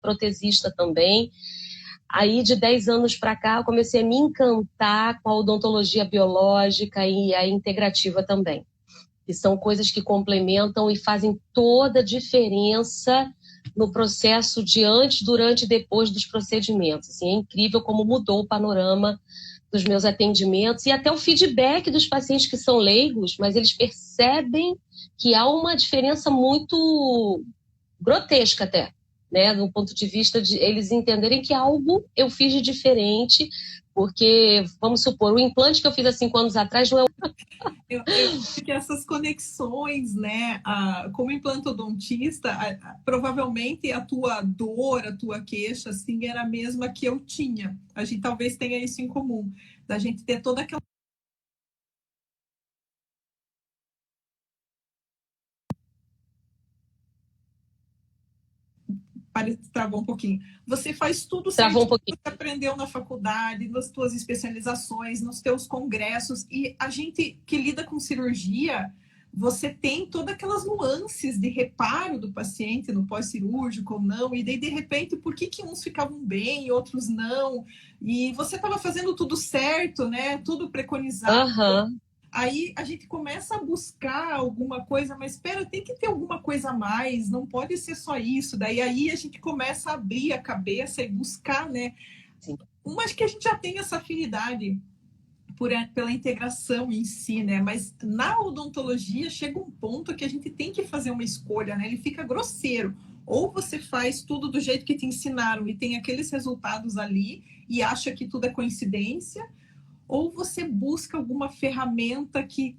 protesista também. Aí, de 10 anos para cá, eu comecei a me encantar com a odontologia biológica e a integrativa também. Que são coisas que complementam e fazem toda a diferença no processo de antes, durante e depois dos procedimentos. Assim, é incrível como mudou o panorama dos meus atendimentos e até o feedback dos pacientes que são leigos, mas eles percebem que há uma diferença muito grotesca até, né, do ponto de vista de eles entenderem que algo eu fiz de diferente, porque, vamos supor, o implante que eu fiz há 5 anos atrás não é... Eu acho que essas conexões, né, como implantodontista, provavelmente a tua dor, a tua queixa, assim, era a mesma que eu tinha. A gente talvez tenha isso em comum, da gente ter toda aquela... Travou um pouquinho. Você faz tudo certo que você aprendeu na faculdade, nas tuas especializações, nos teus congressos, e a gente que lida com cirurgia, você tem todas aquelas nuances de reparo do paciente no pós-cirúrgico ou não, e daí, de repente, por que uns ficavam bem e outros não? E você estava fazendo tudo certo, né? Tudo preconizado. Uhum. Aí a gente começa a buscar alguma coisa, mas espera, tem que ter alguma coisa a mais, não pode ser só isso. Daí aí a gente começa a abrir a cabeça e buscar, né? Sim. Mas que a gente já tem essa afinidade pela integração em si, né? Mas na odontologia chega um ponto que a gente tem que fazer uma escolha, né? Ele fica grosseiro. Ou você faz tudo do jeito que te ensinaram e tem aqueles resultados ali e acha que tudo é coincidência, ou você busca alguma ferramenta que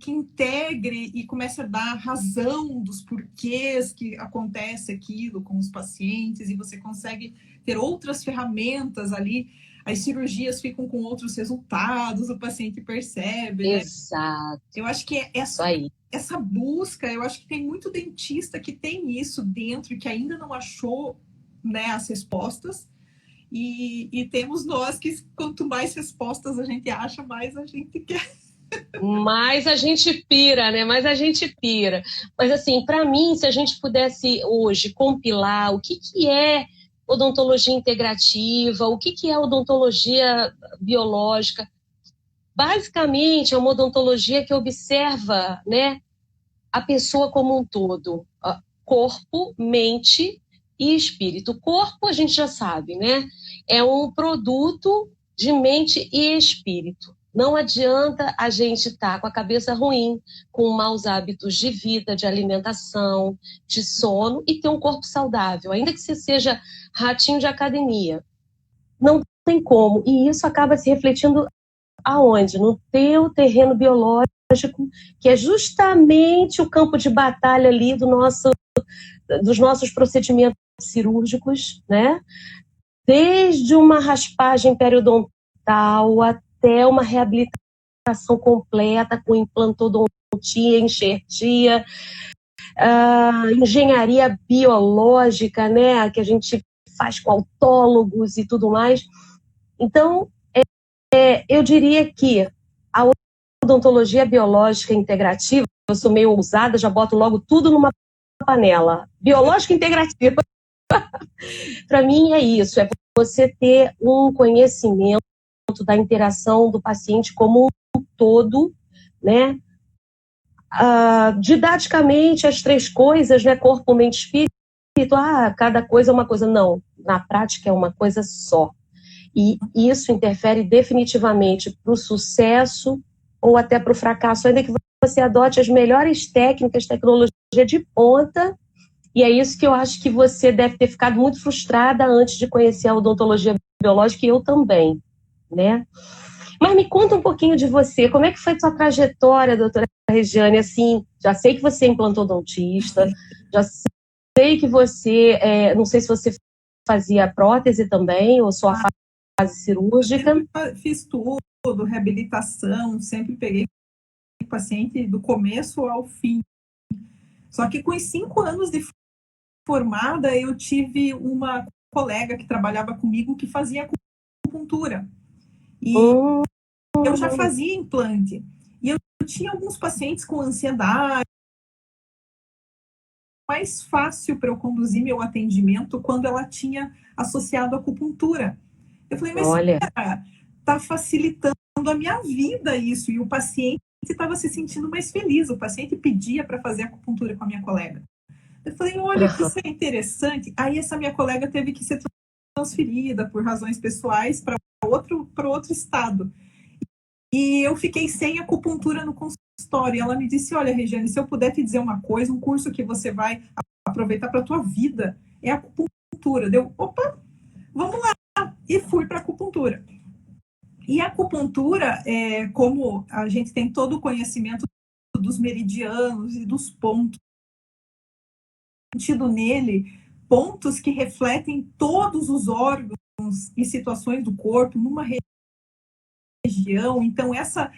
integre e comece a dar razão dos porquês que acontece aquilo com os pacientes, e você consegue ter outras ferramentas ali, as cirurgias ficam com outros resultados, o paciente percebe, né? Exato. Eu acho que essa busca, eu acho que tem muito dentista que tem isso dentro e que ainda não achou, né, as respostas. E temos nós que, quanto mais respostas a gente acha, mais a gente quer. Mais a gente pira, né? Mais a gente pira. Mas, assim, para mim, se a gente pudesse hoje compilar o que é odontologia integrativa, o que é odontologia biológica, basicamente é uma odontologia que observa, né, a pessoa como um todo, corpo, mente e espírito. O corpo, a gente já sabe, né? É um produto de mente e espírito. Não adianta a gente estar com a cabeça ruim, com maus hábitos de vida, de alimentação, de sono e ter um corpo saudável, ainda que você seja ratinho de academia. Não tem como. E isso acaba se refletindo aonde? No teu terreno biológico, que é justamente o campo de batalha ali dos nossos procedimentos cirúrgicos, né? Desde uma raspagem periodontal até uma reabilitação completa com implantodontia, enxertia, engenharia biológica, né? Que a gente faz com autólogos e tudo mais. Então, eu diria que a odontologia biológica integrativa, eu sou meio ousada, já boto logo tudo numa panela. Biológica integrativa. Para mim é isso, é você ter um conhecimento da interação do paciente como um todo, né? Didaticamente, as 3 coisas, né? Corpo, mente, espírito, cada coisa é uma coisa. Não, na prática é uma coisa só. E isso interfere definitivamente para o sucesso ou até para o fracasso, ainda que você adote as melhores técnicas, tecnologia de ponta. E é isso que eu acho que você deve ter ficado muito frustrada antes de conhecer a odontologia biológica, e eu também, né? Mas me conta um pouquinho de você, como é que foi a sua trajetória, doutora Regiane? Assim, já sei que você é implantodontista, já sei que você, não sei se você fazia prótese também, ou só a fase cirúrgica. Eu fiz tudo, reabilitação, sempre peguei o paciente do começo ao fim. Só que com os 5 anos de formada, eu tive uma colega que trabalhava comigo que fazia acupuntura. E eu já fazia implante. E eu tinha alguns pacientes com ansiedade, mais fácil para eu conduzir meu atendimento quando ela tinha associado a acupuntura. Eu falei, mas cara, tá facilitando a minha vida isso. E o paciente estava se sentindo mais feliz. O paciente pedia para fazer acupuntura com a minha colega. Eu falei, olha, que isso é interessante. Aí essa minha colega teve que ser transferida por razões pessoais para outro estado. E eu fiquei sem acupuntura no consultório. E ela me disse, olha, Regiane, se eu puder te dizer uma coisa, um curso que você vai aproveitar para a tua vida é acupuntura. Deu, opa, vamos lá. E fui para acupuntura. E a acupuntura, como a gente tem todo o conhecimento dos meridianos e dos pontos, sentido nele pontos que refletem todos os órgãos e situações do corpo numa região. Então, essa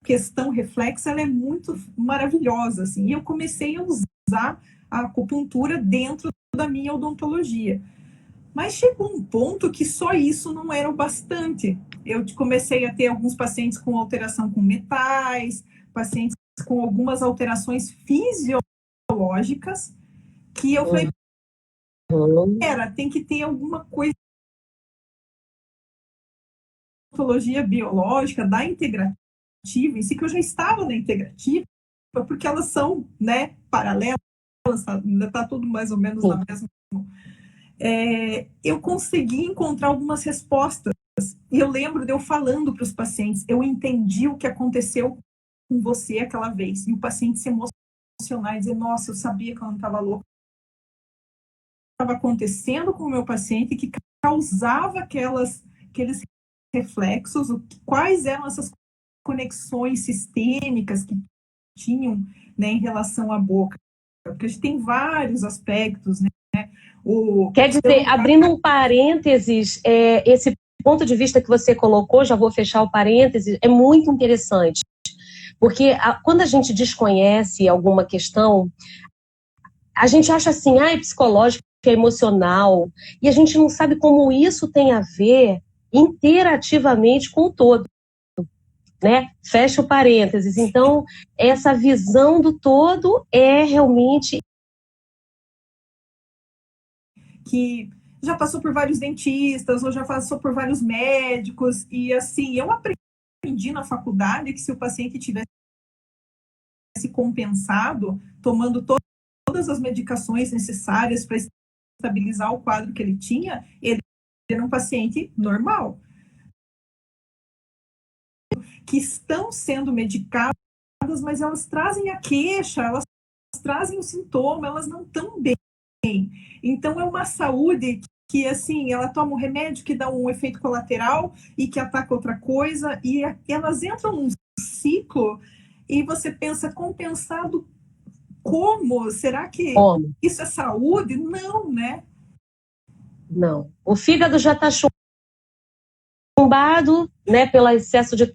questão reflexa, ela é muito maravilhosa, assim. E eu comecei a usar a acupuntura dentro da minha odontologia. Mas chegou um ponto que só isso não era o bastante. Eu comecei a ter alguns pacientes com alteração com metais, pacientes com algumas alterações fisiológicas, que eu falei, tem que ter alguma coisa da odontologia biológica, da integrativa, em si, que eu já estava na integrativa, porque elas são, né, paralelas, ainda está tudo mais ou menos na mesma. Eu consegui encontrar algumas respostas. E eu lembro de eu falando para os pacientes, eu entendi o que aconteceu com você aquela vez. E o paciente se emocionar e dizer, nossa, eu sabia que eu não estava louca. Estava acontecendo com o meu paciente que causava aqueles reflexos, quais eram essas conexões sistêmicas que tinham, né, em relação à boca. Porque a gente tem vários aspectos, né? Quer dizer, abrindo um parênteses, esse ponto de vista que você colocou, já vou fechar o parênteses, é muito interessante. Porque quando a gente desconhece alguma questão, a gente acha assim, é psicológico, é emocional, e a gente não sabe como isso tem a ver interativamente com o todo. Né? Fecha o parênteses. Então, essa visão do todo é realmente... que já passou por vários dentistas, ou já passou por vários médicos, e assim, eu aprendi na faculdade que se o paciente tivesse compensado, tomando todas as medicações necessárias para estabilizar o quadro que ele tinha, ele era um paciente normal. Que estão sendo medicadas, mas elas trazem a queixa, elas trazem o sintoma, elas não estão bem. Então, é uma saúde que, assim, ela toma um remédio que dá um efeito colateral e que ataca outra coisa, e elas entram num ciclo e você pensa, compensado como? Será que isso é saúde? Não, né? Não. O fígado já está chumbado, né, pelo excesso de...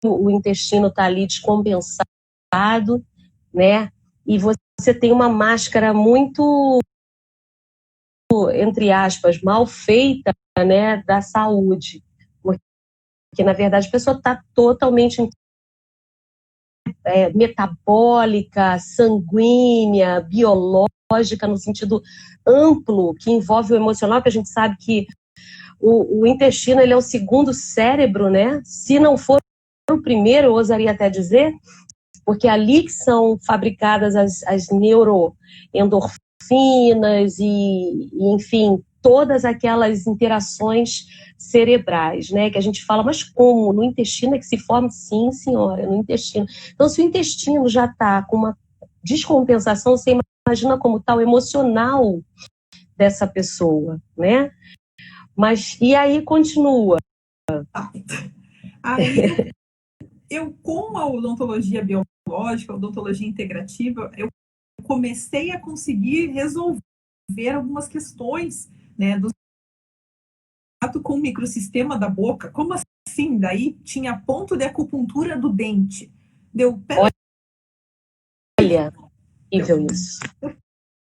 O intestino está ali descompensado, né? E você tem uma máscara muito, entre aspas, mal feita, né, da saúde. Porque, na verdade, a pessoa está totalmente metabólica, sanguínea, biológica, no sentido amplo, que envolve o emocional, que a gente sabe que o intestino ele é o segundo cérebro, né? Se não for o primeiro, eu ousaria até dizer, porque é ali que são fabricadas as neuroendorfinas e, enfim, todas aquelas interações cerebrais, né? Que a gente fala, mas como? No intestino é que se forma? Sim, senhora, no intestino. Então, se o intestino já está com uma descompensação, você imagina como está o emocional dessa pessoa, né? Mas, e aí continua. Aí, eu com a odontologia biológica, a odontologia integrativa, eu comecei a conseguir resolver algumas questões, né, do com o microsistema da boca. Como assim? Daí tinha ponto de acupuntura do dente. Olha, incrível isso.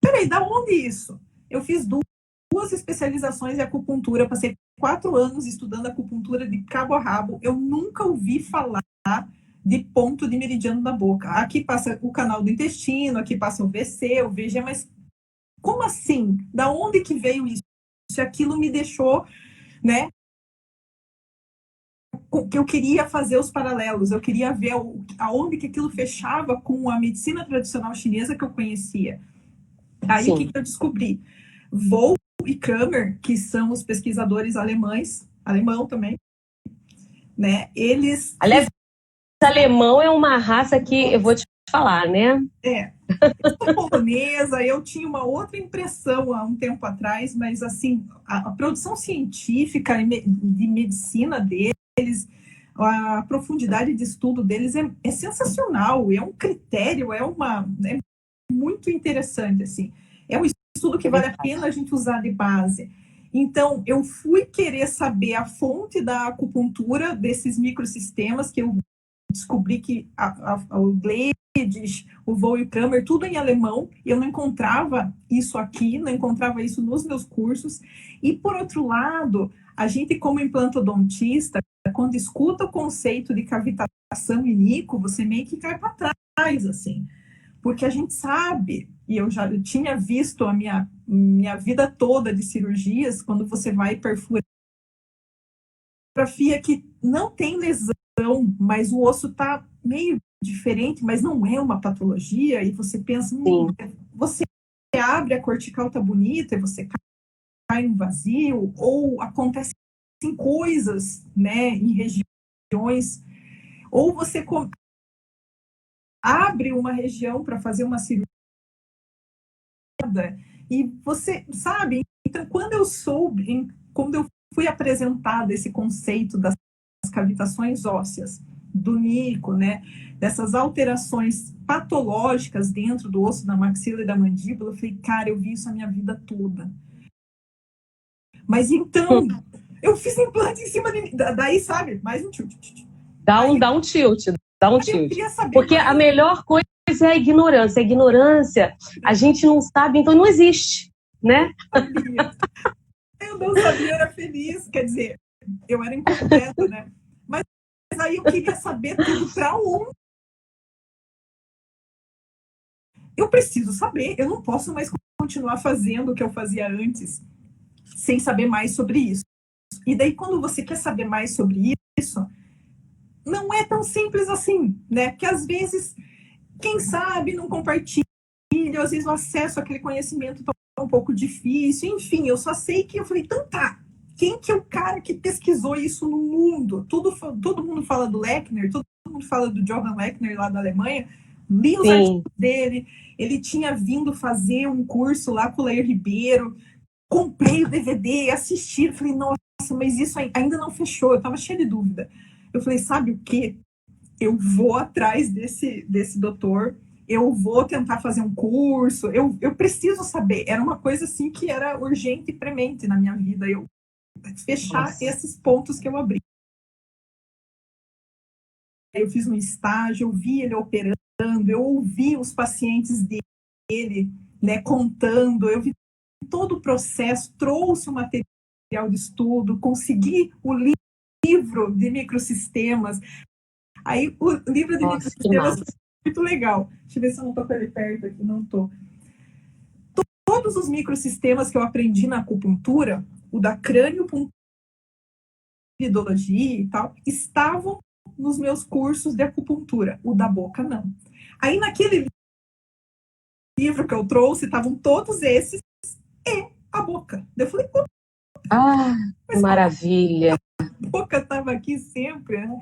Peraí, da onde isso? Eu fiz duas especializações em acupuntura, passei 4 anos estudando acupuntura de cabo a rabo. Eu nunca ouvi falar de ponto de meridiano da boca. Aqui passa o canal do intestino, aqui passa o VC, o VG, mas como assim? Da onde que veio isso? Aquilo me deixou, né? Que eu queria fazer os paralelos, eu queria ver aonde que aquilo fechava com a medicina tradicional chinesa que eu conhecia. Aí o que eu descobri? Voll e Kramer, que são os pesquisadores alemão também, né? Eles... Aliás, alemão é uma raça que eu vou te falar, né? Eu sou polonesa, eu tinha uma outra impressão há um tempo atrás, mas assim, a produção científica de medicina deles, a profundidade de estudo deles é sensacional, é um critério, é muito interessante, assim. É um estudo que vale a pena a gente usar de base. Então, eu fui querer saber a fonte da acupuntura desses microsistemas, que eu descobri que o Gledes, o Voll e o Kramer, tudo em alemão, e eu não encontrava isso aqui, não encontrava isso nos meus cursos. E, por outro lado, a gente, como implantodontista, quando escuta o conceito de cavitação e nico, você meio que cai para trás, assim. Porque a gente sabe, e eu tinha visto a minha vida toda de cirurgias, quando você vai perfurar, que não tem lesão, mas o osso está meio diferente, mas não é uma patologia, e você pensa, você abre, a cortical tá bonita, e você cai no vazio, ou acontecem coisas, né, em regiões, ou você abre uma região para fazer uma cirurgia, e você sabe, então quando eu fui apresentada esse conceito das cavitações ósseas, do nico, né, dessas alterações patológicas dentro do osso da maxila e da mandíbula, eu falei, cara, eu vi isso a minha vida toda. Mas então, eu fiz implante em cima de... Daí, sabe, mais um tilt. Dá um tilt. Porque a melhor coisa é a ignorância. A ignorância, a gente não sabe, então não existe, né? Eu não sabia, eu era feliz, quer dizer, eu era incompleta, né? Mas aí eu queria saber tudo para onde. Eu preciso saber, eu não posso mais continuar fazendo o que eu fazia antes, sem saber mais sobre isso. E daí, quando você quer saber mais sobre isso, não é tão simples assim, né? Porque às vezes, quem sabe não compartilha, às vezes o acesso àquele conhecimento está um pouco difícil, enfim, eu só sei que eu falei, então tá, quem que é o cara que pesquisou isso no mundo? Todo mundo fala do Lechner, todo mundo fala do Johann Lechner lá da Alemanha, li os artigos dele, ele tinha vindo fazer um curso lá com o Leir Ribeiro, comprei o DVD, assisti, falei, nossa, mas isso ainda não fechou, eu estava cheia de dúvida. Eu falei, sabe o quê? Eu vou atrás desse doutor, eu vou tentar fazer um curso, eu preciso saber. Era uma coisa assim que era urgente e premente na minha vida, eu fechar esses pontos que eu abri. Eu fiz um estágio, eu vi ele operando, eu ouvi os pacientes dele, né, contando, eu vi todo o processo, trouxe o material de estudo, consegui o livro de microsistemas. Aí o livro de microsistemas foi muito legal. Deixa eu ver se eu não estou com ele perto aqui, não estou. Todos os microsistemas que eu aprendi na acupuntura, o da crânio-puntura e tal, estavam nos meus cursos de acupuntura. O da boca, não. Aí naquele livro que eu trouxe, estavam todos esses e a boca. Eu falei, maravilha. A boca estava aqui sempre, né?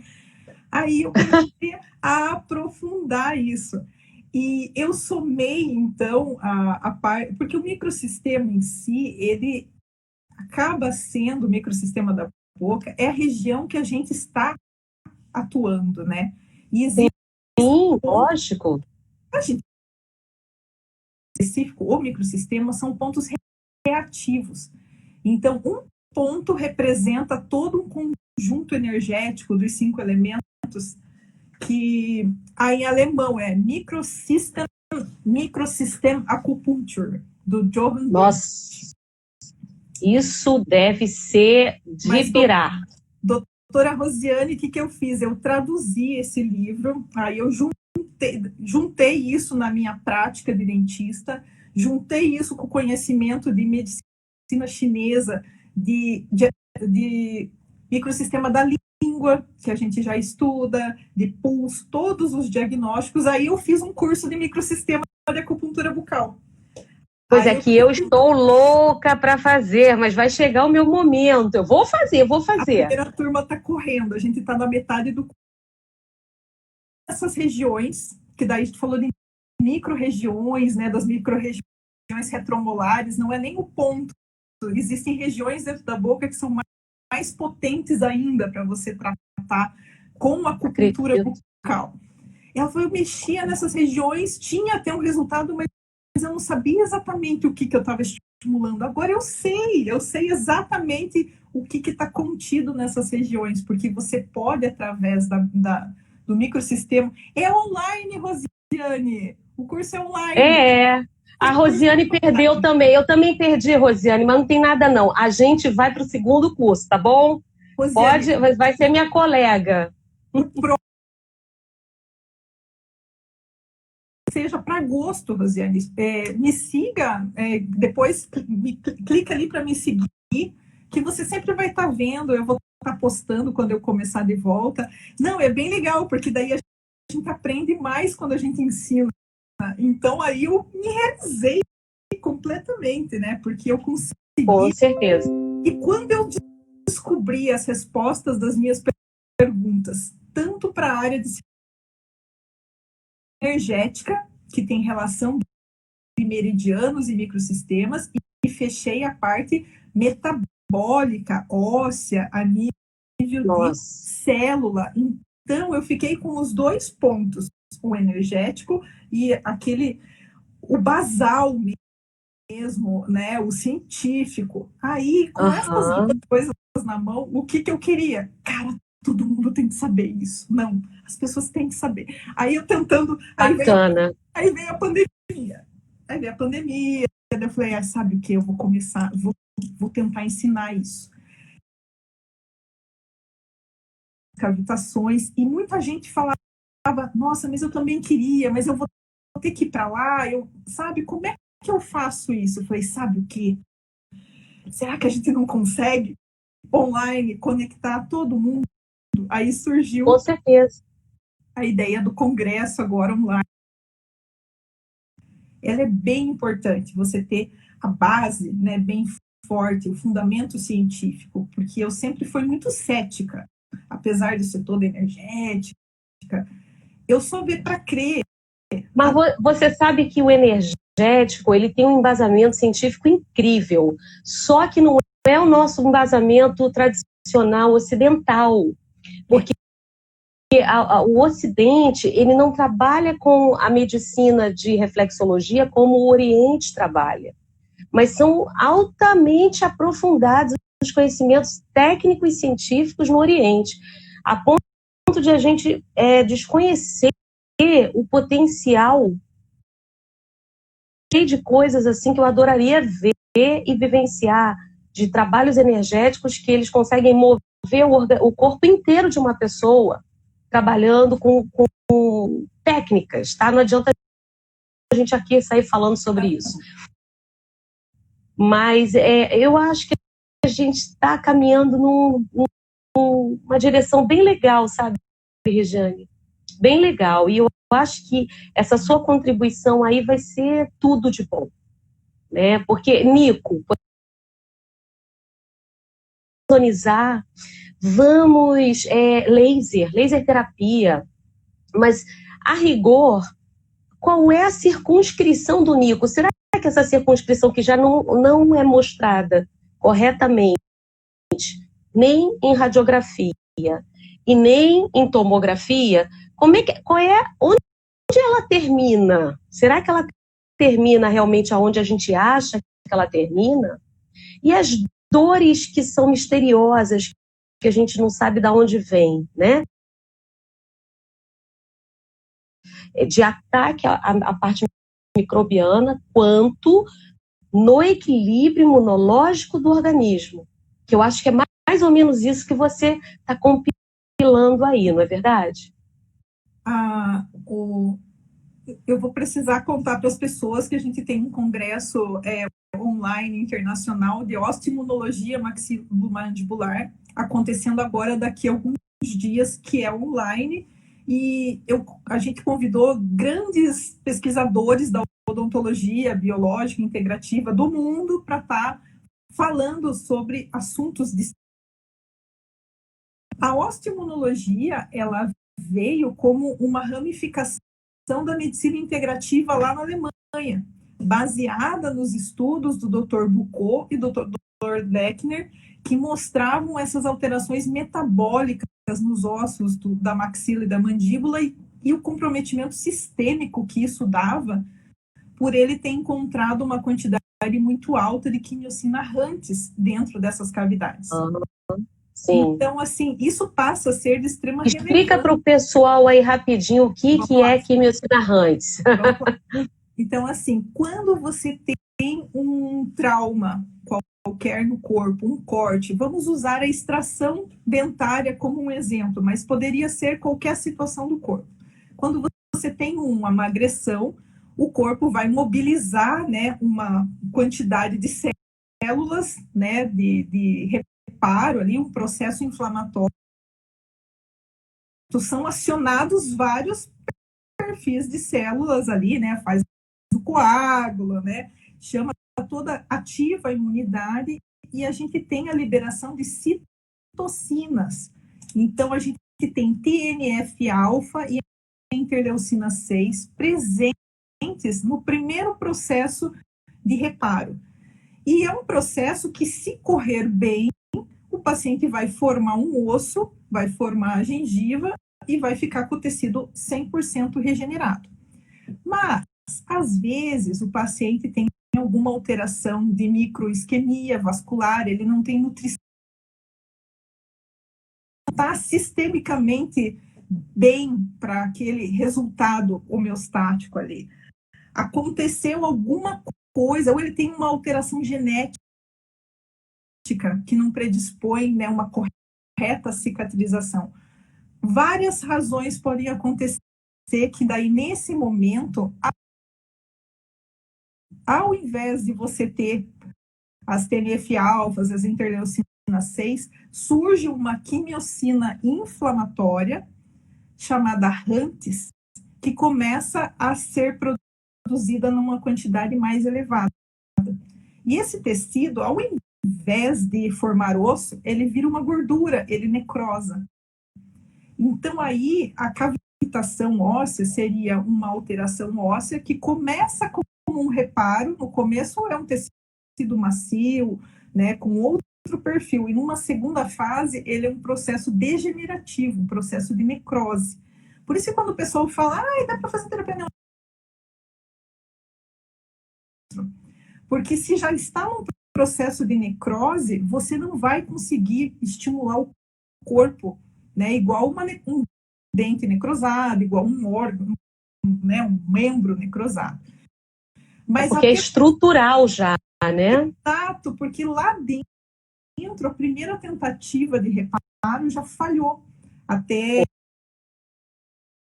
Aí eu comecei a aprofundar isso. E eu somei, então, a parte... Porque o microsistema em si, ele acaba sendo, o microsistema da boca, é a região que a gente está atuando, né? E existe... Sim, lógico. A gente específico, o microsistema, são pontos reativos. Então, um ponto representa todo um conjunto energético dos 5 elementos, que aí em alemão é Microsystem Acupuncture, do Johann. Nossa, isso deve ser de pirar. doutora Rosiane, o que eu fiz? Eu traduzi esse livro, aí eu juntei isso na minha prática de dentista, juntei isso com o conhecimento de medicina chinesa, de microsistema da língua, que a gente já estuda, de pulso, todos os diagnósticos. Aí eu fiz um curso de microsistema de acupuntura bucal. Pois é, que eu estou louca para fazer, mas vai chegar o meu momento. Eu vou fazer. A primeira turma está correndo, a gente está na metade do curso. Essas regiões, que daí a gente falou de micro-regiões, né, das micro-regiões retromolares, não é nem o ponto. Existem regiões dentro da boca que são mais potentes ainda para você tratar com a acupuntura bucal. Eu mexia nessas regiões, tinha até um resultado, mas eu não sabia exatamente o que eu estava estimulando. Agora eu sei exatamente o que está contido nessas regiões, porque você pode, através do microsistema. É online, Rosiane. O curso é online. A Rosiane perdeu também. Eu também perdi, Rosiane, mas não tem nada não. A gente vai para o segundo curso, tá bom? Rosiane, vai ser minha colega. Seja para agosto, Rosiane. Me siga, depois clica ali para me seguir, que você sempre vai estar vendo, eu vou estar postando quando eu começar de volta. Não, é bem legal, porque daí a gente aprende mais quando a gente ensina. Então aí eu me realizei completamente, né? Porque eu consegui. Com certeza. E quando eu descobri as respostas das minhas perguntas, tanto para a área de energética, que tem relação de meridianos e microsistemas, e fechei a parte metabólica, óssea, a nível de célula. Então, eu fiquei com os dois pontos, o energético e o basal mesmo, né, o científico. Aí, com essas duas coisas na mão, o que eu queria? Cara, todo mundo tem que saber isso. Não, as pessoas têm que saber. Aí eu tentando... Bacana. Aí veio a pandemia. Eu falei, sabe o que? Eu vou começar, vou tentar ensinar isso. Cavitações. E muita gente falava, nossa, mas eu também queria, mas eu vou ter que ir para lá. Sabe, como é que eu faço isso? Eu falei, sabe o que? Será que a gente não consegue online conectar todo mundo? Aí surgiu, com certeza, a ideia do congresso agora online. Ela é bem importante, você ter a base, né, bem forte, o fundamento científico, porque eu sempre fui muito cética, apesar de ser toda energética, eu só vi para crer. Mas você sabe que o energético, ele tem um embasamento científico incrível, só que não é o nosso embasamento tradicional ocidental, porque o Ocidente, ele não trabalha com a medicina de reflexologia como o Oriente trabalha, mas são altamente aprofundados os conhecimentos técnicos e científicos no Oriente, a ponto de a gente desconhecer o potencial de coisas assim que eu adoraria ver e vivenciar, de trabalhos energéticos que eles conseguem mover o corpo inteiro de uma pessoa, trabalhando com técnicas, tá? Não adianta a gente aqui sair falando sobre isso. Mas eu acho que a gente está caminhando numa direção bem legal, sabe, Regiane? Bem legal. E eu acho que essa sua contribuição aí vai ser tudo de bom, né? Porque, Nico, vamos laser terapia, mas a rigor, qual é a circunscrição do Nico? Será que essa circunscrição que já não é mostrada corretamente, nem em radiografia e nem em tomografia, onde ela termina? Será que ela termina realmente aonde a gente acha que ela termina? E as dores que são misteriosas, que a gente não sabe de onde vem, né? De ataque à parte microbiana, quanto no equilíbrio imunológico do organismo, que eu acho que é mais mais ou menos isso que você está compilando aí, não é verdade? Eu vou precisar contar para as pessoas que a gente tem um congresso online internacional de osteoimunologia maxilomandibular acontecendo agora daqui a alguns dias, que é online, e a gente convidou grandes pesquisadores da odontologia biológica integrativa do mundo para estar falando sobre assuntos de... A osteoimunologia, ela veio como uma ramificação da medicina integrativa lá na Alemanha, baseada nos estudos do Dr. Bucco e do Dr. Lechner, que mostravam essas alterações metabólicas nos ossos da maxila e da mandíbula e o comprometimento sistêmico que isso dava por ele ter encontrado uma quantidade muito alta de quimiocina Hunts dentro dessas cavidades. Sim. Então, assim, isso passa a ser de extrema relevância. Explica para o pessoal aí rapidinho o que é quimiocina Hunts. Então, assim, quando você tem um trauma qualquer no corpo, um corte, vamos usar a extração dentária como um exemplo, mas poderia ser qualquer situação do corpo. Quando você tem uma agressão, o corpo vai mobilizar, né, uma quantidade de células, né, de reparo ali, um processo inflamatório. São acionados vários perfis de células ali, né, faz o coágulo, né, chama toda ativa a imunidade e a gente tem a liberação de citocinas. Então, a gente tem TNF-alfa e interleucina 6 presentes no primeiro processo de reparo. E é um processo que, se correr bem, o paciente vai formar um osso, vai formar a gengiva e vai ficar com o tecido 100% regenerado. Mas, às vezes, o paciente tem alguma alteração de microisquemia vascular, ele não tem nutrição, está sistemicamente bem para aquele resultado homeostático ali. Aconteceu alguma coisa, ou ele tem uma alteração genética que não predispõe, né, uma correta cicatrização. Várias razões podem acontecer que daí, nesse momento, ao invés de você ter as TNF-alfas, as interleucina 6, surge uma quimiocina inflamatória chamada Hunts, que começa a ser produzida numa quantidade mais elevada. E esse tecido, ao invés de formar osso, ele vira uma gordura, ele necrosa. Então, aí, a cavitação óssea seria uma alteração óssea que começa como um reparo. No começo é um tecido macio, né, com outro perfil. E numa segunda fase, ele é um processo degenerativo, um processo de necrose. Por isso que quando o pessoal fala, dá para fazer terapia neurológica. Porque se já está num processo de necrose, você não vai conseguir estimular o corpo, né, igual um dente necrosado, igual um órgão, né, um membro necrosado. Mas porque é estrutural já, né? Exato, porque lá dentro, a primeira tentativa de reparo já falhou. Até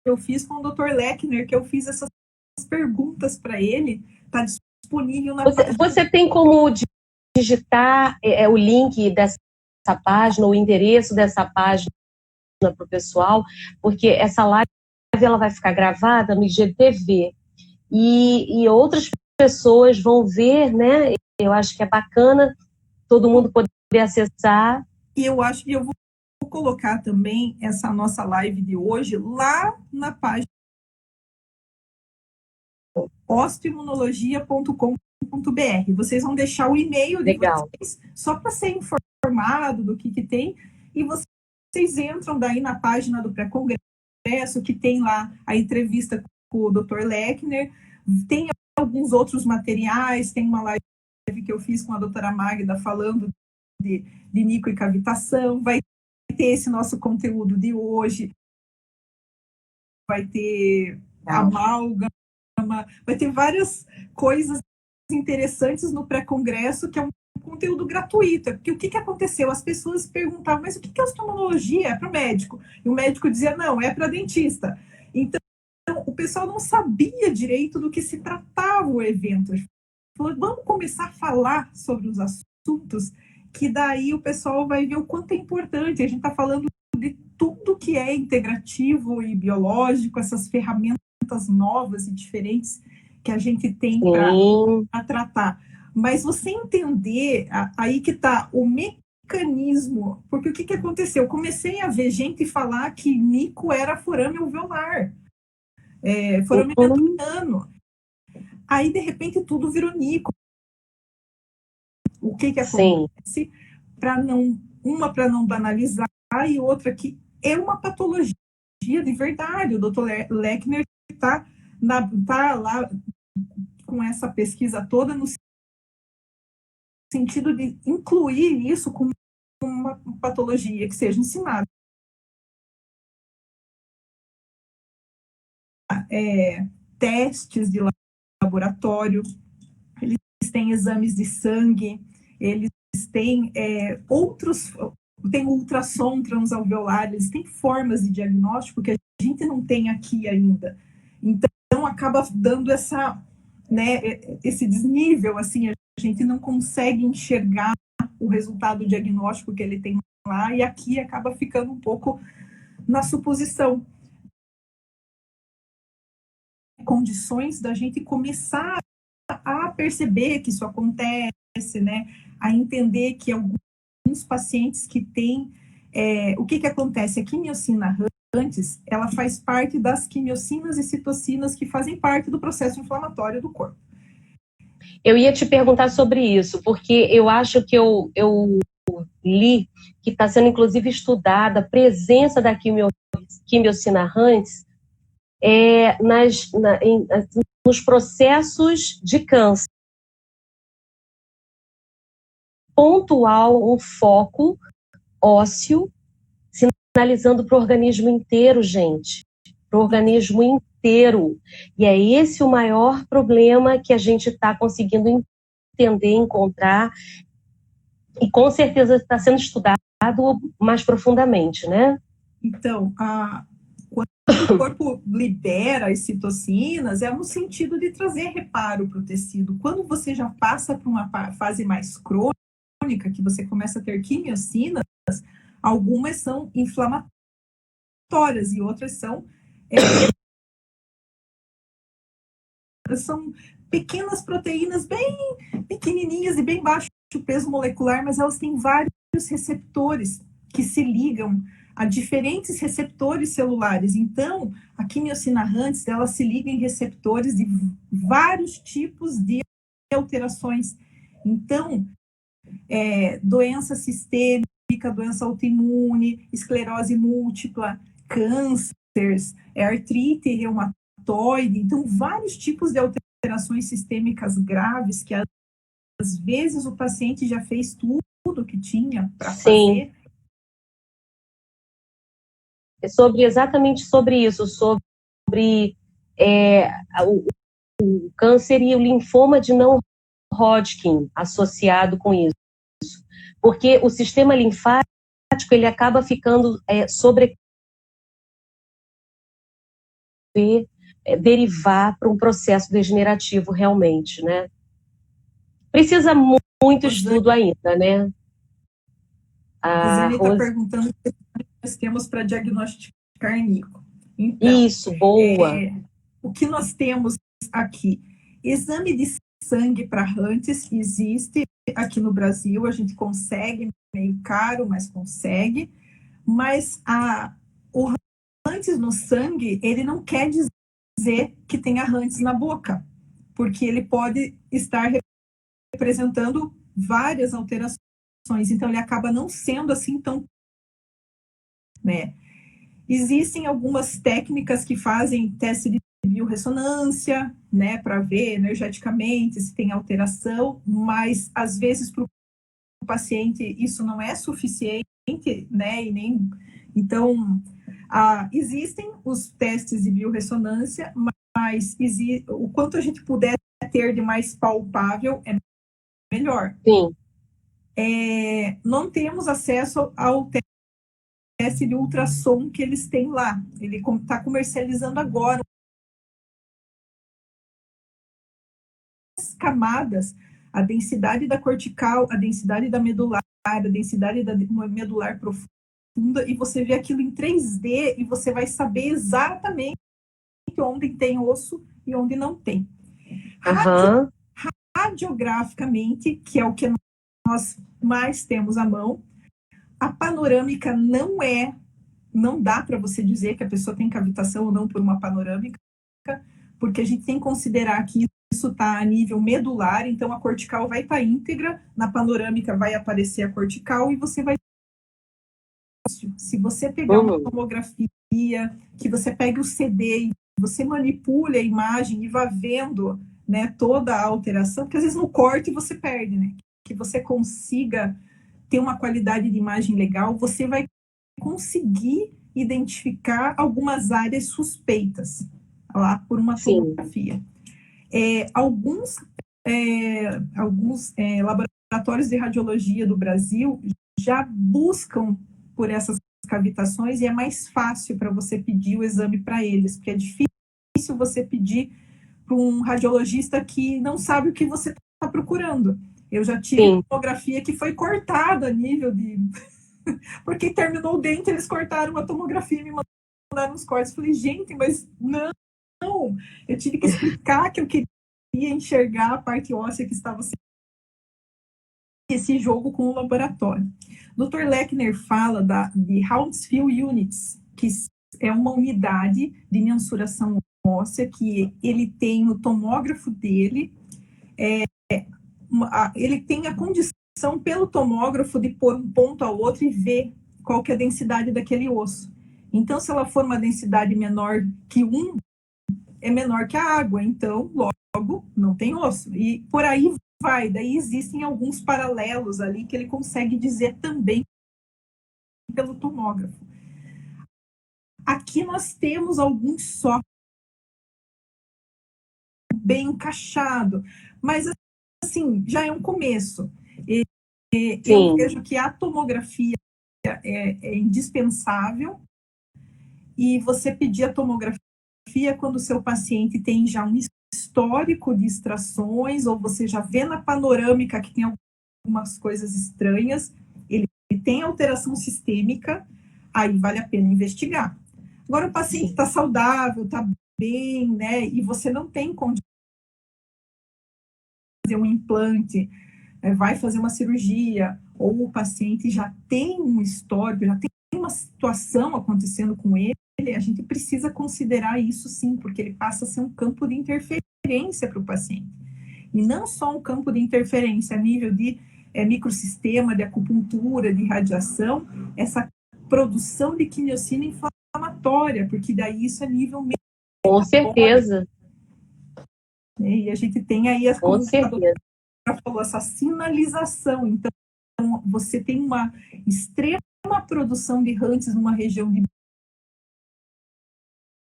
eu fiz com o Dr. Lechner, que eu fiz essas perguntas para ele, está disponível na página. Você tem como digitar o link dessa página, o endereço dessa página para o pessoal, porque essa live ela vai ficar gravada no IGTV e outras pessoas vão ver, né? Eu acho que é bacana todo mundo poder acessar. E eu acho que eu vou colocar também essa nossa live de hoje lá na página osteoimunologia.com.br. Vocês vão deixar o e-mail de vocês só para ser informado do que tem, e vocês entram daí na página do pré-congresso, que tem lá a entrevista com o Dr. Lechner, tem alguns outros materiais, tem uma live que eu fiz com a doutora Magda falando de nico e cavitação, vai ter esse nosso conteúdo de hoje, vai ter amálgama, vai ter várias coisas interessantes no pré-congresso, que é um conteúdo gratuito, porque o que aconteceu? As pessoas perguntavam, mas o que é oftalmologia? É para o médico. E o médico dizia, não, é para dentista. Então, o pessoal não sabia direito do que se tratava o evento. Falou, vamos começar a falar sobre os assuntos, que daí o pessoal vai ver o quanto é importante. A gente está falando de tudo que é integrativo e biológico, essas ferramentas novas e diferentes que a gente tem para tratar. Mas você entender, aí que está o mecanismo, porque o que aconteceu? Eu comecei a ver gente falar que nico era forame alveolar, forame mentoriano. Aí, de repente, tudo virou nico. O que acontece? Para não banalizar, e outra que é uma patologia de verdade. O Dr. Lechner está lá com essa pesquisa toda no sentido de incluir isso como uma patologia que seja ensinada. Testes de laboratório, eles têm exames de sangue, eles têm outros, tem ultrassom transalveolar, eles têm formas de diagnóstico que a gente não tem aqui ainda. Então, acaba dando esse desnível, assim, a gente não consegue enxergar o resultado diagnóstico que ele tem lá, e aqui acaba ficando um pouco na suposição. Condições da gente começar a perceber que isso acontece, né? A entender que alguns pacientes que têm... o que acontece? A quimiocina antes, ela faz parte das quimiocinas e citocinas que fazem parte do processo inflamatório do corpo. Eu ia te perguntar sobre isso, porque eu acho que eu li que está sendo inclusive estudada a presença da quimiocina antes nos processos de câncer. Pontual, um foco ósseo, sinalizando para o organismo inteiro, gente. Para o organismo inteiro. E é esse o maior problema que a gente está conseguindo entender, encontrar, e com certeza está sendo estudado mais profundamente, né? Então, quando o corpo libera as citocinas, é no sentido de trazer reparo para o tecido. Quando você já passa para uma fase mais crônica, que você começa a ter quimiocinas, algumas são inflamatórias e outras são pequenas proteínas bem pequenininhas e bem baixo peso molecular, mas elas têm vários receptores que se ligam a diferentes receptores celulares. Então, a quimiocina antes, ela se liga em receptores de vários tipos de alterações. Então, doença sistêmica, doença autoimune, esclerose múltipla, cânceres, artrite reumatoide. Então, vários tipos de alterações sistêmicas graves que às vezes o paciente já fez tudo que tinha para fazer. Exatamente sobre isso, sobre o câncer e o linfoma de não Hodgkin associado com isso. Porque o sistema linfático ele acaba ficando derivar para um processo degenerativo realmente, né? Precisa muito estudo ainda, né? A Rosane está perguntando o que nós temos para diagnosticar nico. Então, isso, boa. O que nós temos aqui? Exame de sangue para antes existe aqui no Brasil, a gente consegue, meio caro, mas consegue. Mas o antes no sangue, ele não quer dizer que tenha antes na boca, porque ele pode estar representando várias alterações. Então, ele acaba não sendo assim tão... né? Existem algumas técnicas que fazem teste de biorressonância, né, para ver energeticamente se tem alteração, mas às vezes para o paciente isso não é suficiente, né, e nem... Então, existem os testes de biorressonância, mas o quanto a gente puder ter de mais palpável é melhor. Sim. não temos acesso ao teste de ultrassom que eles têm lá. Ele está comercializando agora as camadas, a densidade da cortical, a densidade da medular, a densidade da medular profunda, e você vê aquilo em 3D e você vai saber exatamente onde tem osso e onde não tem. Aham. Radiograficamente, que é o que nós mais temos à mão, a panorâmica não dá para você dizer que a pessoa tem cavitação ou não por uma panorâmica, porque a gente tem que considerar que isso está a nível medular, então a cortical vai estar íntegra, na panorâmica vai aparecer a cortical e você vai... Se você pegar uma tomografia, que você pegue o CD e você manipule a imagem e vá vendo, né, toda a alteração, porque às vezes no corte você perde, né? Que você consiga ter uma qualidade de imagem legal, você vai conseguir identificar algumas áreas suspeitas lá por uma tomografia. Alguns laboratórios de radiologia do Brasil já buscam por essas cavitações e é mais fácil para você pedir o exame para eles, porque é difícil você pedir para um radiologista que não sabe o que você está procurando. Eu já tive tomografia que foi cortada a nível de... porque terminou o dente, eles cortaram a tomografia e me mandaram os cortes. Eu falei, gente, mas não! Eu tive que explicar que eu queria enxergar a parte óssea que estava sendo esse jogo com o laboratório. Dr. Lechner fala de Hounsfield Units, que é uma unidade de mensuração óssea que ele tem no tomógrafo dele. Ele tem a condição pelo tomógrafo de pôr um ponto ao outro e ver qual que é a densidade daquele osso. Então, se ela for uma densidade menor que 1, é menor que a água, então logo não tem osso. E por aí vai, daí existem alguns paralelos ali que ele consegue dizer também pelo tomógrafo. Aqui nós temos alguns softwares bem encaixado, mas assim, já é um começo. Eu vejo que a tomografia é indispensável e você pedir a tomografia quando o seu paciente tem já um histórico de extrações ou você já vê na panorâmica que tem algumas coisas estranhas, ele tem alteração sistêmica, aí vale a pena investigar. Agora o paciente está saudável, está bem, né, e você não tem condição de fazer um implante, vai fazer uma cirurgia, ou o paciente já tem um histórico, já tem uma situação acontecendo com ele, a gente precisa considerar isso sim, porque ele passa a ser um campo de interferência para o paciente. E não só um campo de interferência a nível de microsistema, de acupuntura, de radiação, essa produção de quimiocina inflamatória, porque daí isso é nível metabólico. Com certeza. E a gente tem aí, como a doutora falou, essa sinalização. Então, você tem uma extrema produção de HUNTs numa região de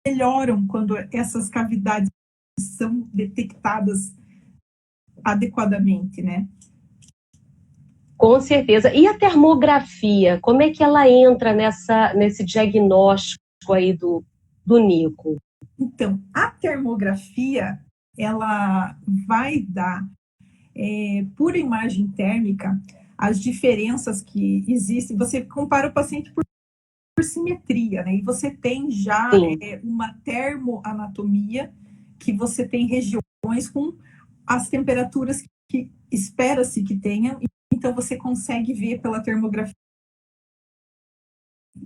melhoram quando essas cavidades são detectadas adequadamente, né? Com certeza. E a termografia, como é que ela entra nesse diagnóstico aí do Nico? Então, a termografia, ela vai dar, por imagem térmica, as diferenças que existem. Você compara o paciente por simetria, né? E você tem já uma termoanatomia, que você tem regiões com as temperaturas que espera-se que tenha, então você consegue ver pela termografia,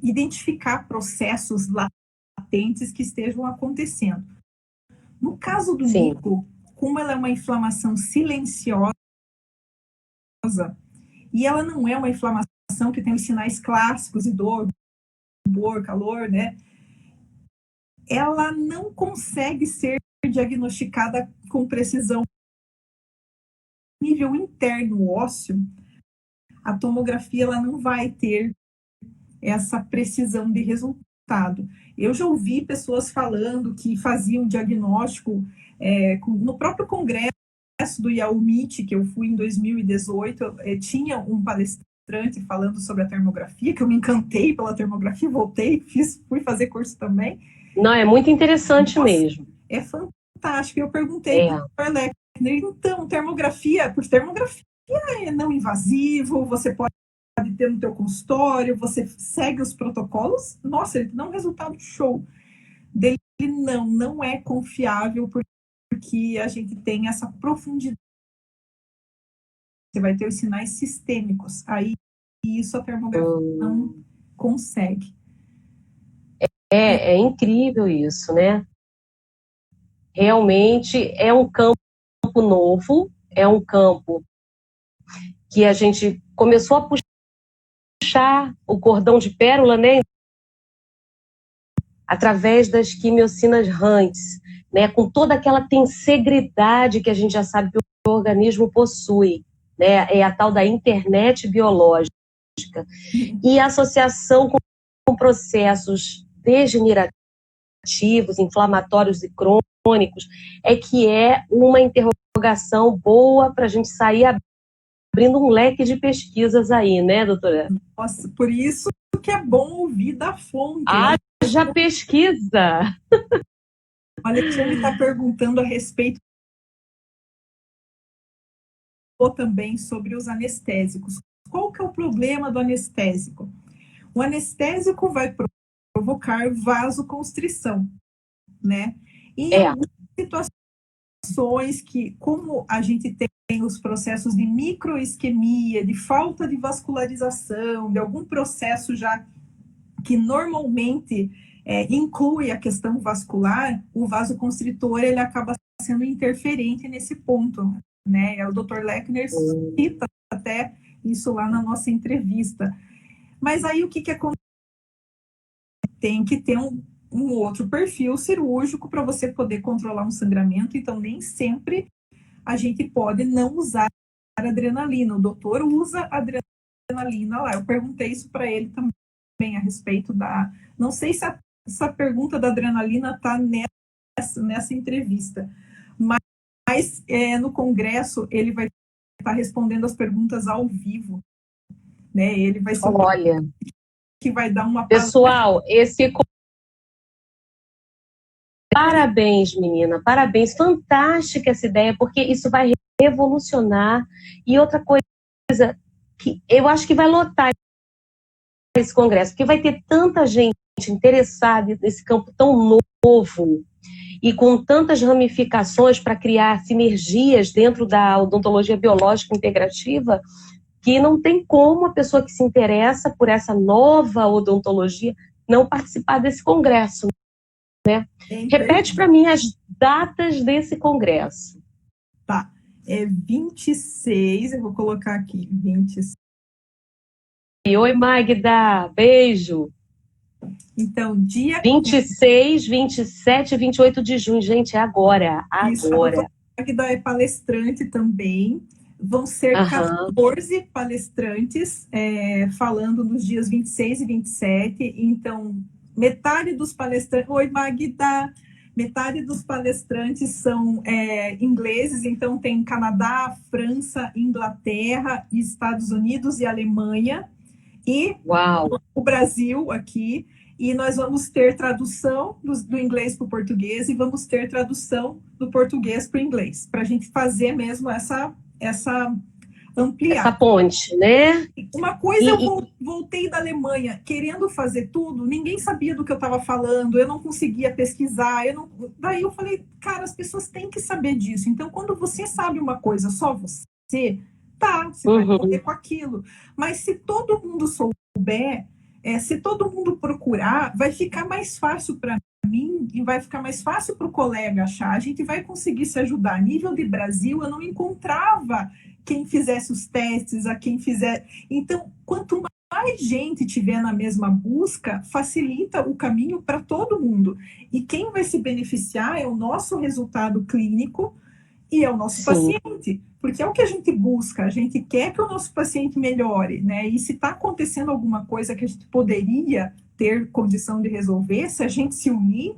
identificar processos latentes que estejam acontecendo. No caso do Nico, como ela é uma inflamação silenciosa, e ela não é uma inflamação que tem os sinais clássicos de dor, calor, né? Ela não consegue ser diagnosticada com precisão. No nível interno ósseo, a tomografia ela não vai ter essa precisão de resultado. Eu já ouvi pessoas falando que faziam diagnóstico no próprio congresso do Yaumiti, que eu fui em 2018, tinha um palestrante falando sobre a termografia, que eu me encantei pela termografia, voltei, fui fazer curso também. Não, é muito interessante mesmo. É fantástico. Eu perguntei para o Dr. Lechner, então, termografia é não invasivo, você pode ter no teu consultório, você segue os protocolos. Nossa, ele dá um resultado show. Dele, não é confiável, porque a gente tem essa profundidade. Você vai ter os sinais sistêmicos. Aí, isso a termografia não consegue. É incrível isso, né? Realmente é um campo novo, é um campo que a gente começou a puxar o cordão de pérola, né? Através das quimiocinas Hunt, né? Com toda aquela tensegridade que a gente já sabe que o organismo possui, né? É a tal da internet biológica. E a associação com processos degenerativos, inflamatórios e crônicos, é uma interrogação boa para a gente sair abrindo um leque de pesquisas aí, né, doutora? Nossa, por isso que é bom ouvir da fonte. Haja pesquisa! O Alexandre está perguntando a respeito também sobre os anestésicos. Qual que é o problema do anestésico? O anestésico vai provocar vasoconstrição, né? E em algumas situações que, como a gente tem os processos de microisquemia, de falta de vascularização, de algum processo já que normalmente inclui a questão vascular, o vasoconstritor ele acaba sendo interferente nesse ponto, né? O Dr. Lechner cita até isso lá na nossa entrevista. Mas aí o que acontece? Tem que ter um outro perfil cirúrgico para você poder controlar um sangramento, então nem sempre a gente pode não usar adrenalina. O doutor usa adrenalina lá. Eu perguntei isso para ele também a respeito da... Não sei se essa pergunta da adrenalina está nessa entrevista, mas no congresso ele vai estar respondendo as perguntas ao vivo, né? Ele vai ser que vai dar uma... Pessoal, Parabéns, menina, parabéns. Fantástica essa ideia, porque isso vai revolucionar. E outra coisa que eu acho que vai lotar esse congresso, porque vai ter tanta gente interessada nesse campo tão novo e com tantas ramificações para criar sinergias dentro da odontologia biológica integrativa, que não tem como a pessoa que se interessa por essa nova odontologia não participar desse congresso, né? Repete para mim as datas desse congresso. Tá, 26, eu vou colocar aqui, 26. Oi, Magda, beijo. Então, dia 26, 27 e 28 de junho, gente, é agora. Isso, a Magda é palestrante também. Vão ser 14 palestrantes falando nos dias 26 e 27. Então, metade dos palestrantes... Oi, Magda! Metade dos palestrantes são ingleses, então tem Canadá, França, Inglaterra, Estados Unidos e Alemanha. E o Brasil aqui. E nós vamos ter tradução do inglês para o português e vamos ter tradução do português para o inglês, para a gente fazer mesmo essa ampliar. Essa ponte, né? Uma coisa, eu voltei da Alemanha querendo fazer tudo, ninguém sabia do que eu estava falando, eu não conseguia pesquisar, daí eu falei, cara, as pessoas têm que saber disso. Então, quando você sabe uma coisa, só você vai poder com aquilo. Mas se todo mundo souber, se todo mundo procurar, vai ficar mais fácil para mim e vai ficar mais fácil para o colega achar. A gente vai conseguir se ajudar. A nível de Brasil, eu não encontrava quem fizesse os testes, a quem fizer. Então, quanto mais gente tiver na mesma busca, facilita o caminho para todo mundo. E quem vai se beneficiar é o nosso resultado clínico e é o nosso paciente. Porque é o que a gente busca, a gente quer que o nosso paciente melhore, né? E se está acontecendo alguma coisa que a gente poderia ter condição de resolver, se a gente se unir.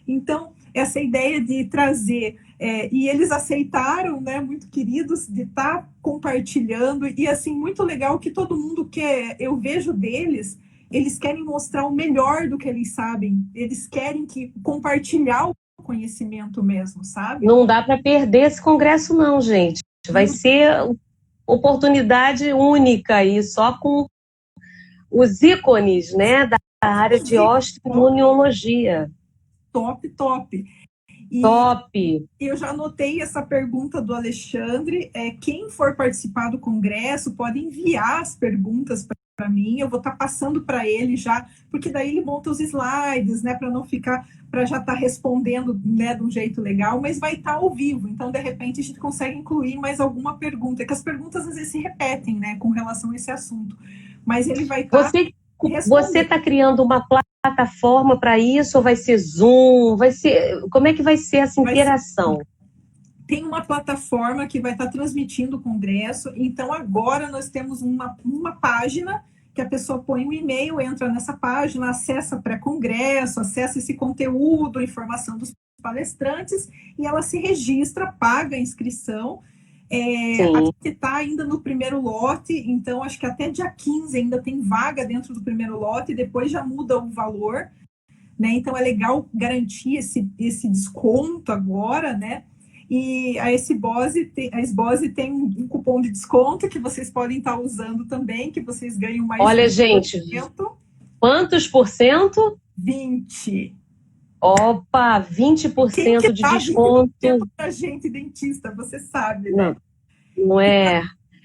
Então, essa ideia de trazer E eles aceitaram, né, muito queridos, de estar compartilhando, e assim, muito legal que todo mundo quer, eu vejo deles, eles querem mostrar o melhor do que eles sabem, eles querem compartilhar o conhecimento mesmo, sabe? Não dá para perder esse congresso, não, gente. Vai ser oportunidade única aí, só com os ícones, né, da área de osteoimunologia. Top, top. E Top! eu já anotei essa pergunta do Alexandre. Quem for participar do congresso pode enviar as perguntas para mim. Eu vou estar passando para ele já, porque daí ele monta os slides, né, para não ficar, para já estar respondendo, né, de um jeito legal, mas vai estar ao vivo. Então, de repente, a gente consegue incluir mais alguma pergunta, que as perguntas às vezes se repetem, né, com relação a esse assunto. Mas ele vai estar Você está criando uma plataforma para isso, ou vai ser Zoom? Como é que vai ser essa interação? Tem uma plataforma que vai estar transmitindo o congresso, então agora nós temos uma página que a pessoa põe um e-mail, entra nessa página, acessa pré-congresso, acessa esse conteúdo, informação dos palestrantes, e ela se registra, paga a inscrição. A gente está ainda no primeiro lote, então acho que até dia 15 ainda tem vaga dentro do primeiro lote, e depois já muda o valor, né? Então é legal garantir esse desconto agora, né? E a Esbose tem um cupom de desconto que vocês podem estar usando também, que vocês ganham mais. Olha, gente, quantos por cento? 20. Opa, 20% de desconto. Pra gente dentista, você sabe, né? Não é.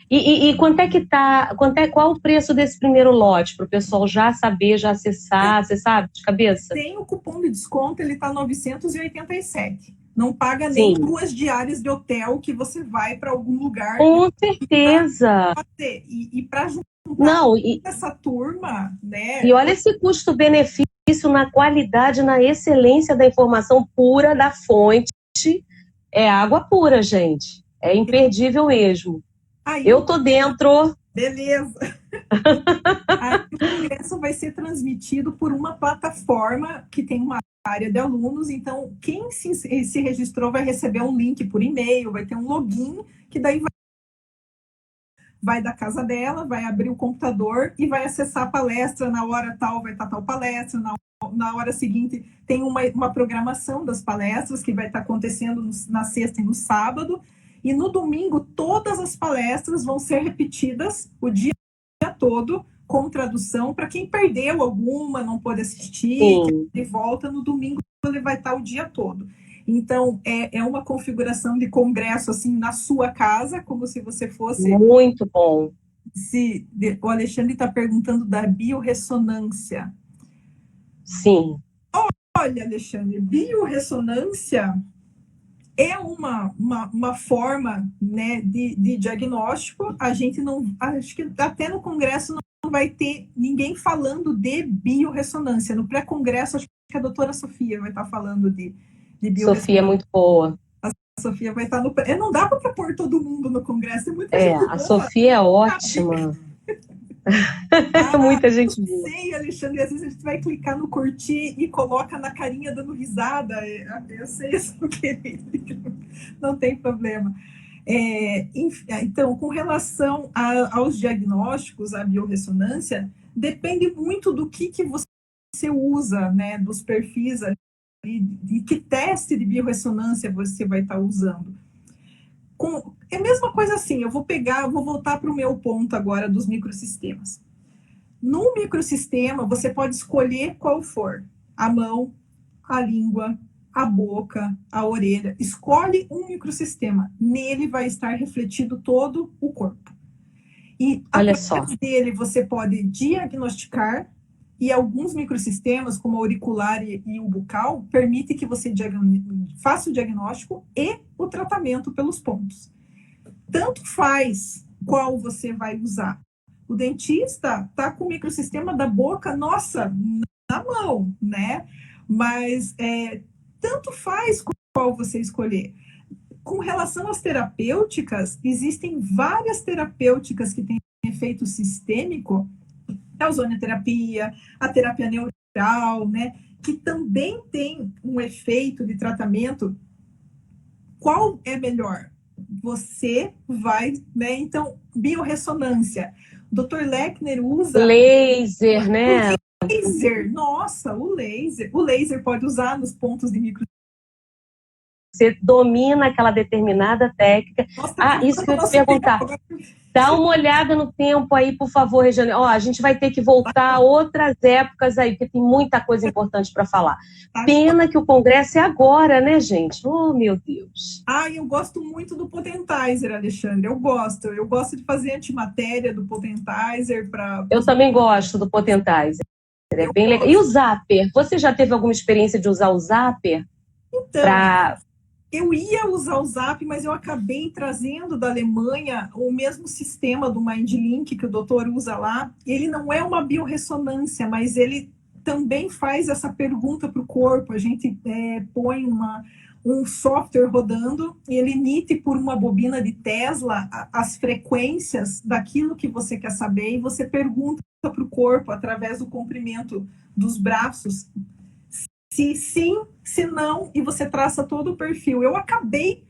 E quanto é que tá? Qual o preço desse primeiro lote para o pessoal já saber, já acessar? Você sabe de cabeça? Tem o cupom de desconto, ele tá 987. Não paga nem 2 diárias de hotel que você vai para algum lugar. Com certeza. E para juntar essa turma, né? E olha esse custo-benefício na qualidade, na excelência da informação pura da fonte. É água pura, gente. É imperdível mesmo. Eu tô dentro. Beleza. Aí, o congresso vai ser transmitido por uma plataforma que tem uma área de alunos, então quem se registrou vai receber um link por e-mail, vai ter um login, que daí vai da casa dela, vai abrir o computador e vai acessar a palestra, na hora tal vai estar tal palestra, na hora seguinte tem uma programação das palestras que vai estar acontecendo na sexta e no sábado, e no domingo todas as palestras vão ser repetidas o dia todo, com tradução, para quem perdeu alguma, não pôde assistir, de volta no domingo ele vai estar o dia todo. Então, é uma configuração de congresso, assim, na sua casa, como se você fosse... Muito bom. O Alexandre está perguntando da biorressonância. Sim. Olha, Alexandre, biorressonância é uma forma, né, de diagnóstico. A gente não... Acho que até no congresso não vai ter ninguém falando de biorressonância. No pré-congresso, acho que a doutora Sofia vai estar falando de Sofia é muito boa. A Sofia vai estar no... Não dá para pôr todo mundo no congresso, é muita gente boa. A Sofia é ótima. Muita gente boa. Sei, Alexandre, às vezes a gente vai clicar no curtir e coloca na carinha dando risada. Eu sei, eu querido. Não tem problema. Então, com relação aos diagnósticos, a biorressonância, depende muito do que você usa, né, dos perfis de que teste de biorressonância você vai estar usando. É a mesma coisa assim, eu vou voltar para o meu ponto agora dos microsistemas. No microsistema, você pode escolher qual for, a mão, a língua, a boca, a orelha. Escolhe um microsistema, nele vai estar refletido todo o corpo. E através dele você pode diagnosticar, e alguns microsistemas, como o auricular e o bucal, permitem que você faça o diagnóstico e o tratamento pelos pontos. Tanto faz qual você vai usar. O dentista está com o microsistema da boca, nossa, na mão, né? Mas tanto faz qual você escolher. Com relação às terapêuticas, existem várias terapêuticas que têm efeito sistêmico, a ozonioterapia, a terapia neural, né, que também tem um efeito de tratamento qual é melhor? Você vai, né? Então, biorressonância. O Dr. Lechner usa... Laser, né? Laser, nossa, o laser. O laser pode usar nos pontos de micro. Você domina aquela determinada técnica. Nossa, Isso que eu ia te perguntar. Dá uma olhada no tempo aí, por favor, Regiane. A gente vai ter que voltar a outras épocas aí, porque tem muita coisa importante para falar. Pena que o congresso é agora, né, gente? Oh, meu Deus. Eu gosto muito do Potentizer, Alexandre. Eu gosto de fazer antimatéria do Potentizer para... Eu também gosto do Potentizer. É bem legal. E o Zapper? Você já teve alguma experiência de usar o Zapper? Então, eu ia usar o Zap, mas eu acabei trazendo da Alemanha o mesmo sistema do MindLink que o doutor usa lá. Ele não é uma biorressonância, mas ele também faz essa pergunta para o corpo. A gente põe um software rodando e ele emite por uma bobina de Tesla as frequências daquilo que você quer saber e você pergunta para o corpo através do comprimento dos braços se sim, se não, e você traça todo o perfil. Eu acabei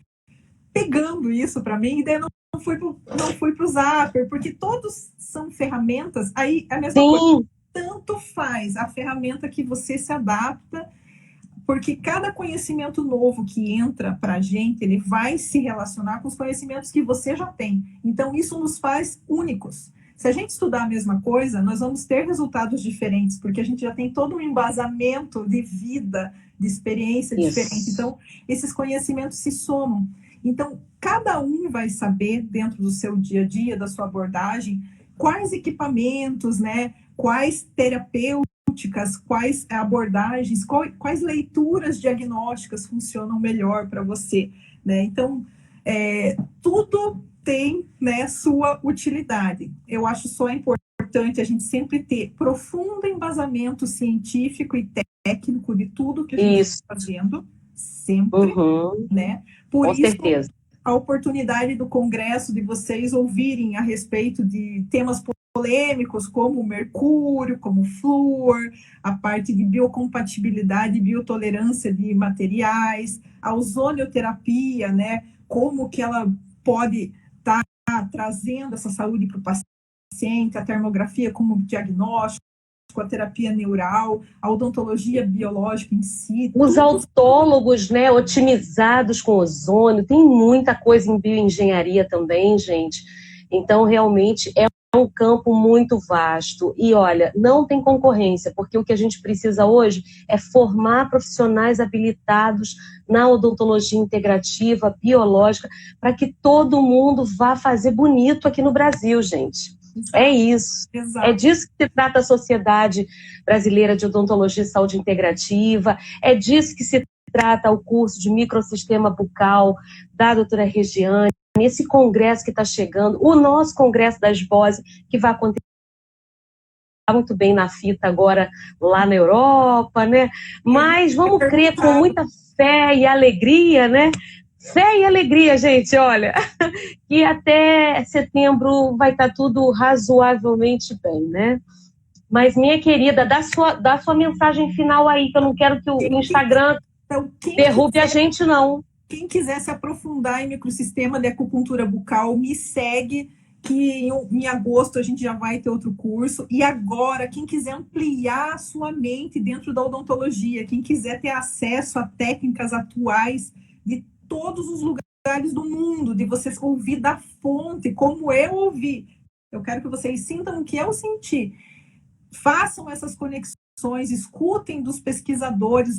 pegando isso para mim e daí não fui para o Zapper, porque todos são ferramentas, aí a mesma coisa, tanto faz a ferramenta que você se adapta, porque cada conhecimento novo que entra para a gente, ele vai se relacionar com os conhecimentos que você já tem. Então, isso nos faz únicos. Se a gente estudar a mesma coisa, nós vamos ter resultados diferentes, porque a gente já tem todo um embasamento de vida, de experiência diferente. Então, esses conhecimentos se somam. Então, cada um vai saber, dentro do seu dia a dia, da sua abordagem, quais equipamentos, né, quais terapêuticas, quais abordagens, quais leituras diagnósticas funcionam melhor para você, né? Então, tudo tem, né, sua utilidade. Eu acho só importante a gente sempre ter profundo embasamento científico e técnico de tudo que a gente está fazendo, sempre, né? Por Com isso, certeza. A oportunidade do congresso de vocês ouvirem a respeito de temas polêmicos como o mercúrio, como o flúor, a parte de biocompatibilidade e biotolerância de materiais, a ozonioterapia, né? Como que ela pode estar trazendo essa saúde para o paciente, a termografia como diagnóstico, a terapia neural, a odontologia biológica em si. Os autólogos, né, otimizados com ozônio, tem muita coisa em bioengenharia também, gente. Então, realmente, é um campo muito vasto. E, olha, não tem concorrência, porque o que a gente precisa hoje é formar profissionais habilitados na odontologia integrativa, biológica, para que todo mundo vá fazer bonito aqui no Brasil, gente. Exato. É isso. Exato. É disso que se trata a Sociedade Brasileira de Odontologia e Saúde Integrativa, é disso que se trata o curso de microsistema bucal da doutora Regiane, esse congresso que está chegando, o nosso congresso das vozes, que vai acontecer muito bem na fita agora lá na Europa, né? Mas vamos crer com muita fé e alegria, né? Fé e alegria, gente, olha, que até setembro vai estar tudo razoavelmente bem, né? Mas, minha querida, dá sua mensagem final aí, que eu não quero que o Instagram derrube a gente, não. Quem quiser se aprofundar em microsistema de acupuntura bucal, me segue, que em agosto a gente já vai ter outro curso. E agora, quem quiser ampliar a sua mente dentro da odontologia, quem quiser ter acesso a técnicas atuais de todos os lugares do mundo, de vocês ouvir da fonte, como eu ouvi. Eu quero que vocês sintam o que eu senti. Façam essas conexões, escutem dos pesquisadores,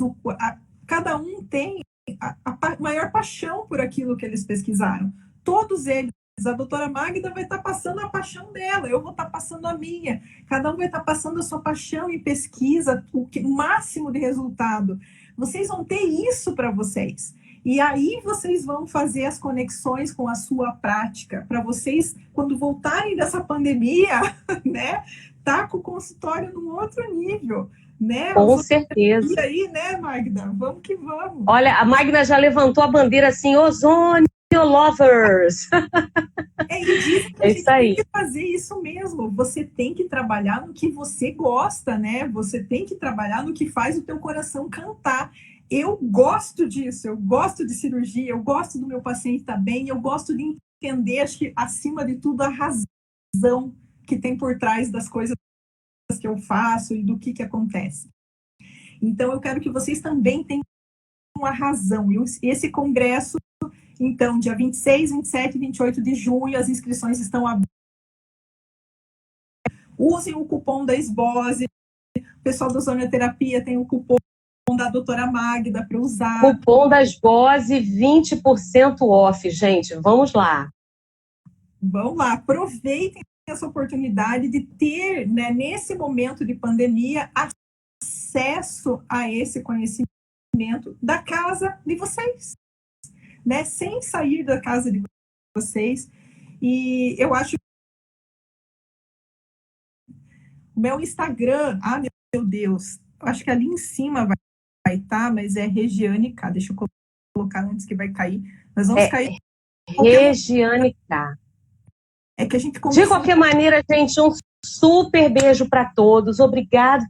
cada um tem a maior paixão por aquilo que eles pesquisaram. Todos eles, a doutora Magda vai estar passando a paixão dela, eu vou estar passando a minha, cada um vai estar passando a sua paixão em pesquisa, o máximo de resultado. Vocês vão ter isso para vocês. E aí vocês vão fazer as conexões com a sua prática, para vocês, quando voltarem dessa pandemia, né, tá com o consultório num outro nível, né? Com certeza. E aí, né, Magda? Vamos que vamos. Olha, a Magda já levantou a bandeira assim, ozônio lovers. É isso aí. Tem que fazer isso mesmo. Você tem que trabalhar no que você gosta, né? Você tem que trabalhar no que faz o teu coração cantar. Eu gosto disso, eu gosto de cirurgia, eu gosto do meu paciente estar bem, eu gosto de entender, acho que, acima de tudo, a razão que tem por trás das coisas que eu faço e do que acontece. Então, eu quero que vocês também tenham a razão. E esse congresso, então, dia 26, 27 e 28 de junho, as inscrições estão abertas. Usem o cupom da Esbose. O pessoal da Ozonioterapia tem o cupom da doutora Magda para usar. Cupom da Esbose, 20% off, gente. Vamos lá. Vamos lá, aproveitem essa oportunidade de ter, né, nesse momento de pandemia, acesso a esse conhecimento da casa de vocês, né, sem sair da casa de vocês. E eu acho o meu Instagram, meu Deus, acho que ali em cima vai estar, mas é Regiane K. Deixa eu colocar antes que vai cair. Nós vamos cair. Regiane K. É que a gente De qualquer maneira, gente, um super beijo para todos. Obrigado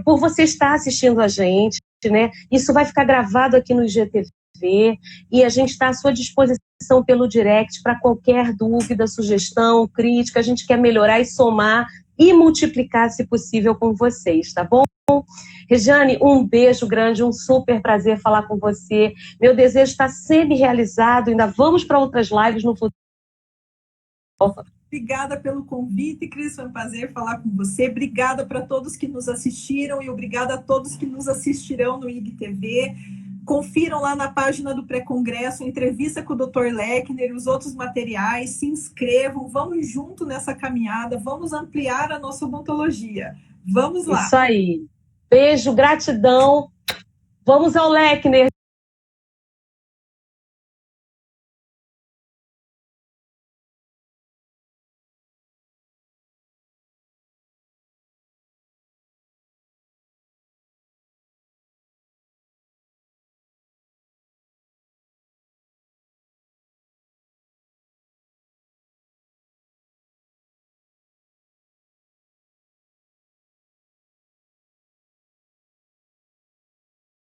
por você estar assistindo a gente, né? Isso vai ficar gravado aqui no IGTV e a gente está à sua disposição pelo direct para qualquer dúvida, sugestão, crítica. A gente quer melhorar e somar e multiplicar, se possível, com vocês, tá bom? Regiane, um beijo grande, um super prazer falar com você. Meu desejo está semi-realizado. Ainda vamos para outras lives no futuro. Obrigada pelo convite, Cris, foi um prazer falar com você. Obrigada para todos que nos assistiram e obrigada a todos que nos assistirão no IGTV. Confiram lá na página do pré-congresso, a entrevista com o Dr. Lechner, os outros materiais, se inscrevam, vamos junto nessa caminhada, vamos ampliar a nossa odontologia. Vamos lá. Isso aí. Beijo, gratidão. Vamos ao Lechner.